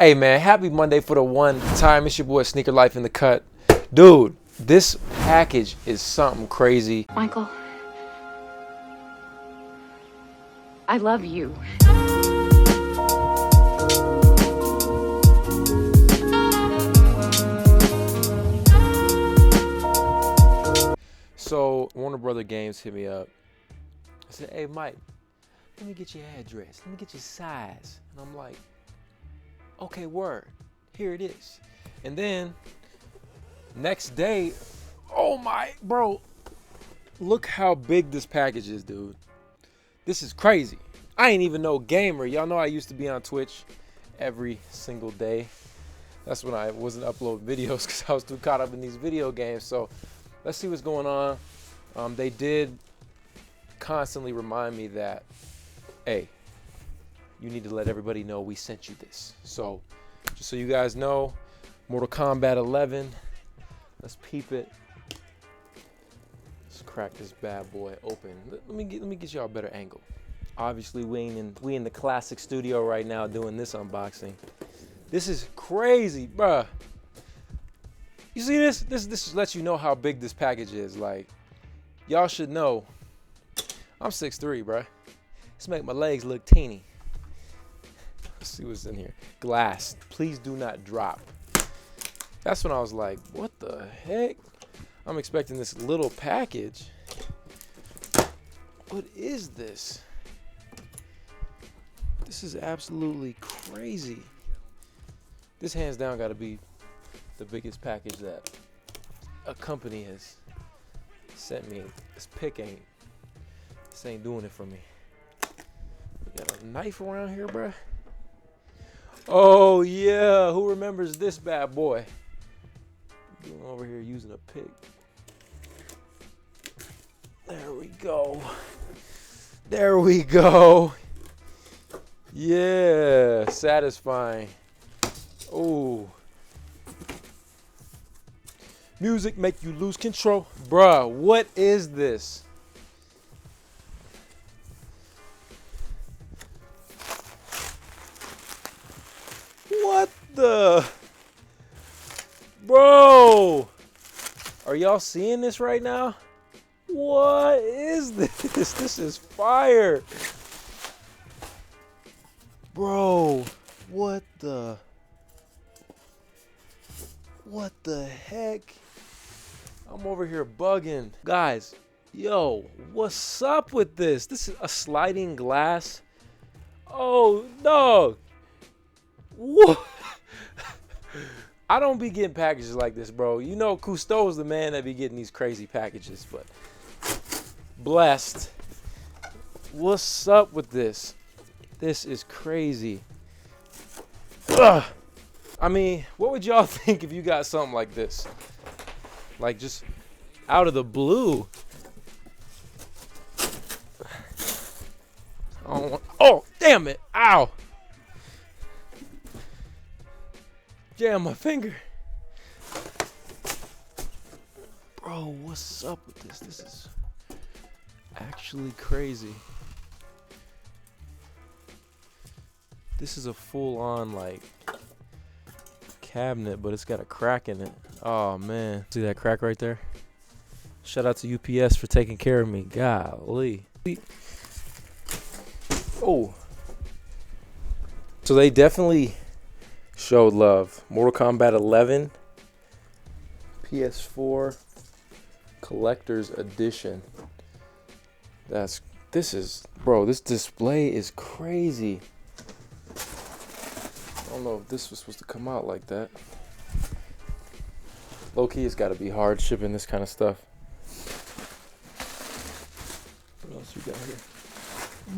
Hey man, happy Monday for the one time. It's your boy Sneaker Life in the cut. Dude, this package is something crazy. Michael, I love you. So Warner Brother Games hit me up. I said, hey Mike, let me get your address. Let me get your size. And I'm like, okay, word. Here it is. And then next day, oh my, bro, look how big this package is, dude. This is crazy. I ain't even no gamer. Y'all know I used to be on Twitch every single day. That's when I wasn't uploading videos because I was too caught up in these video games. So let's see what's going on. They did constantly remind me that, hey, you need to let everybody know we sent you this. So just so you guys know, Mortal Kombat 11. Let's peep it. Let's crack this bad boy open. Let me get y'all a better angle. Obviously, we in the classic studio right now doing this unboxing. This is crazy, bruh. You see this? This lets you know how big this package is. Like, y'all should know. I'm 6'3", bruh. This make my legs look teeny. Let's see what's in here. Glass. Please do not drop. That's when I was like, what the heck? I'm expecting this little package. What is this? This is absolutely crazy. This hands down got to be the biggest package that a company has sent me. This pick ain't doing it for me. We got a knife around here, bruh. Oh yeah, who remembers this bad boy? Doing over here using a pick. There we go. There we go. Yeah, satisfying. Oh. Music make you lose control. Bruh, what is this? What the? Bro, are y'all seeing this right now? What is this? This is fire. Bro, what the heck? I'm over here bugging. Guys, yo, what's up with this? This is a sliding glass. Oh, dog. What? I don't be getting packages like this, bro. You know Cousteau's the man that be getting these crazy packages, but blessed. What's up with this? This is crazy. Ugh. I mean, what would y'all think if you got something like this? Like just out of the blue. Oh, damn it. Ow. Jam my finger. Bro, what's up with this? This is actually crazy. This is a full-on like cabinet, but it's got a crack in it. Oh man, see that crack right there? Shout out to UPS for taking care of me. Golly. Oh. So they definitely showed love. Mortal Kombat 11 PS4 Collector's Edition. This display is crazy. I don't know if this was supposed to come out like that. Low-key, it's got to be hard shipping this kind of stuff. What else we got here?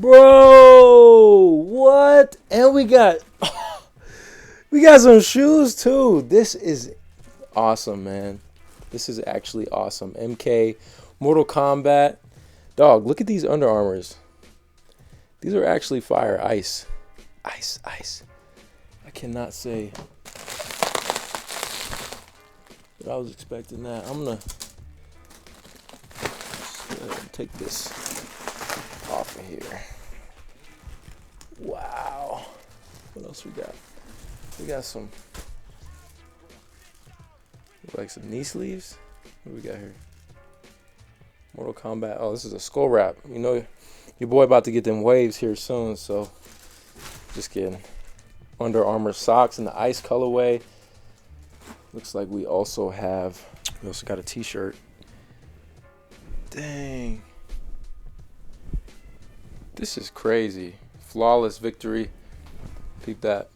Bro, what? And we got some shoes too. This is awesome, man. This is actually awesome. MK, Mortal Kombat. Dog, look at these Under Armours. These are actually fire. Ice. I cannot say that I was expecting that. I'm gonna take this off of here. Wow. What else we got? We got some, like some knee sleeves. What do we got here? Mortal Kombat. Oh, this is a skull wrap. You know, your boy about to get them waves here soon, so just kidding. Under Armour socks in the ice colorway. Looks like we also got a t-shirt. Dang. This is crazy. Flawless victory. Peep that.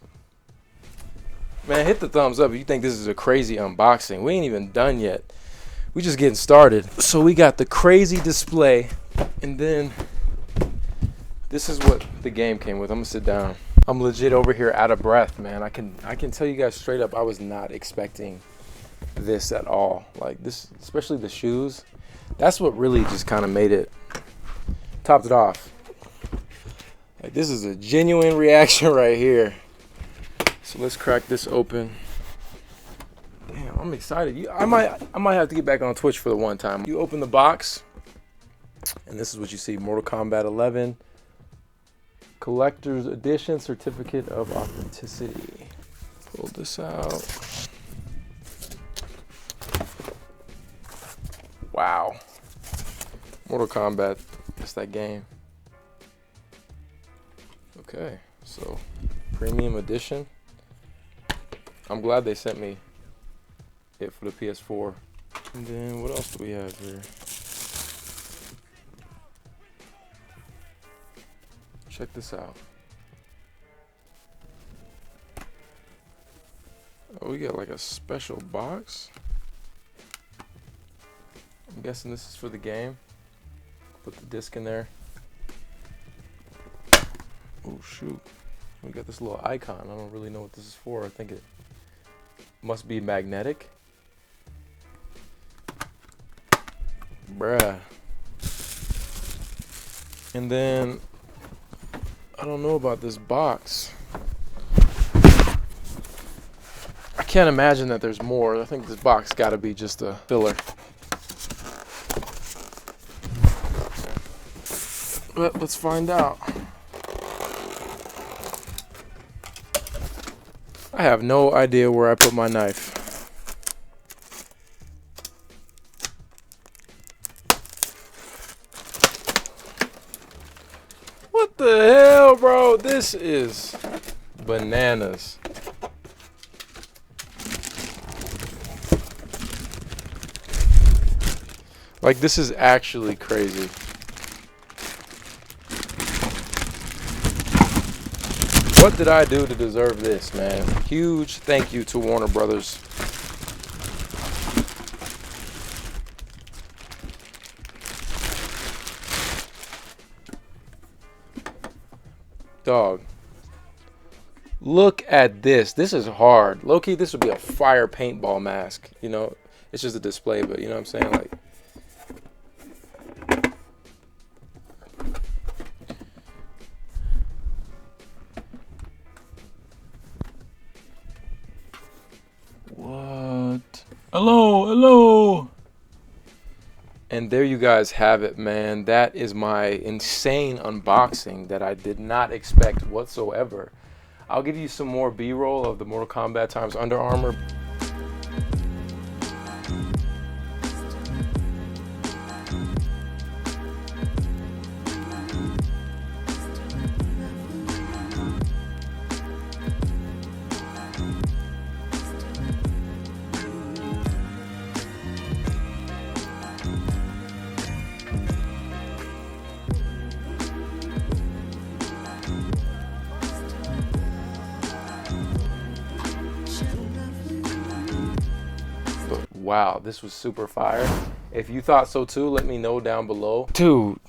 Man, hit the thumbs up if you think this is a crazy unboxing. We ain't even done yet. We just getting started. So we got the crazy display, and then this is what the game came with. I'm gonna sit down. I'm legit over here out of breath, man. I can tell you guys straight up, I was not expecting this at all. Like this, especially the shoes. That's what really just kind of made it, topped it off. Like this is a genuine reaction right here. So let's crack this open. Damn, I'm excited. I might have to get back on Twitch for the one time. You open the box, and this is what you see: Mortal Kombat 11 Collector's Edition Certificate of Authenticity. Pull this out. Wow. Mortal Kombat. That's that game. Okay, so premium edition. I'm glad they sent me it for the PS4. And then what else do we have here? Check this out. Oh, we got like a special box. I'm guessing this is for the game. Put the disc in there. Oh shoot. We got this little icon. I don't really know what this is for. I think it must be magnetic. Bruh. And then I don't know about this box. I can't imagine that there's more. I think this box gotta be just a filler. But let's find out. I have no idea where I put my knife. What the hell, bro? This is bananas. Like, this is actually crazy. What did I do to deserve this, man? Huge thank you to Warner Brothers. Dog. Look at this. This is hard. Low-key, this would be a fire paintball mask. You know, it's just a display, but you know what I'm saying? Like, what? Hello. And there you guys have it, man. That is my insane unboxing that I did not expect whatsoever. I'll give you some more B-roll of the Mortal Kombat times Under Armour. Wow, this was super fire. If you thought so too, let me know down below. Dude,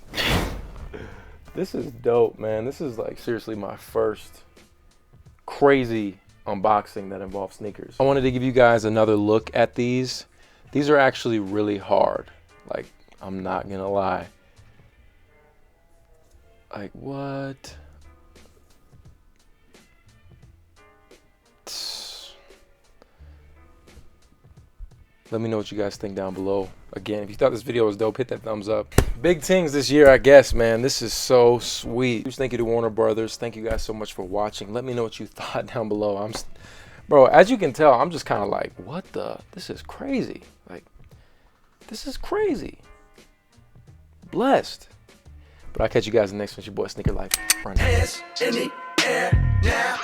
this is dope, man. This is like seriously my first crazy unboxing that involves sneakers. I wanted to give you guys another look at these. These are actually really hard. Like, I'm not gonna lie. Like, what? Let me know what you guys think down below. Again, if you thought this video was dope, hit that thumbs up. Big things this year, I guess, man. This is so sweet. Huge thank you to Warner Brothers. Thank you guys so much for watching. Let me know what you thought down below. Bro, as you can tell, I'm just kind of like, what the? This is crazy. Like, this is crazy. Blessed. But I'll catch you guys in the next one. It's your boy Sneaker Life. Run. Hands in the air now.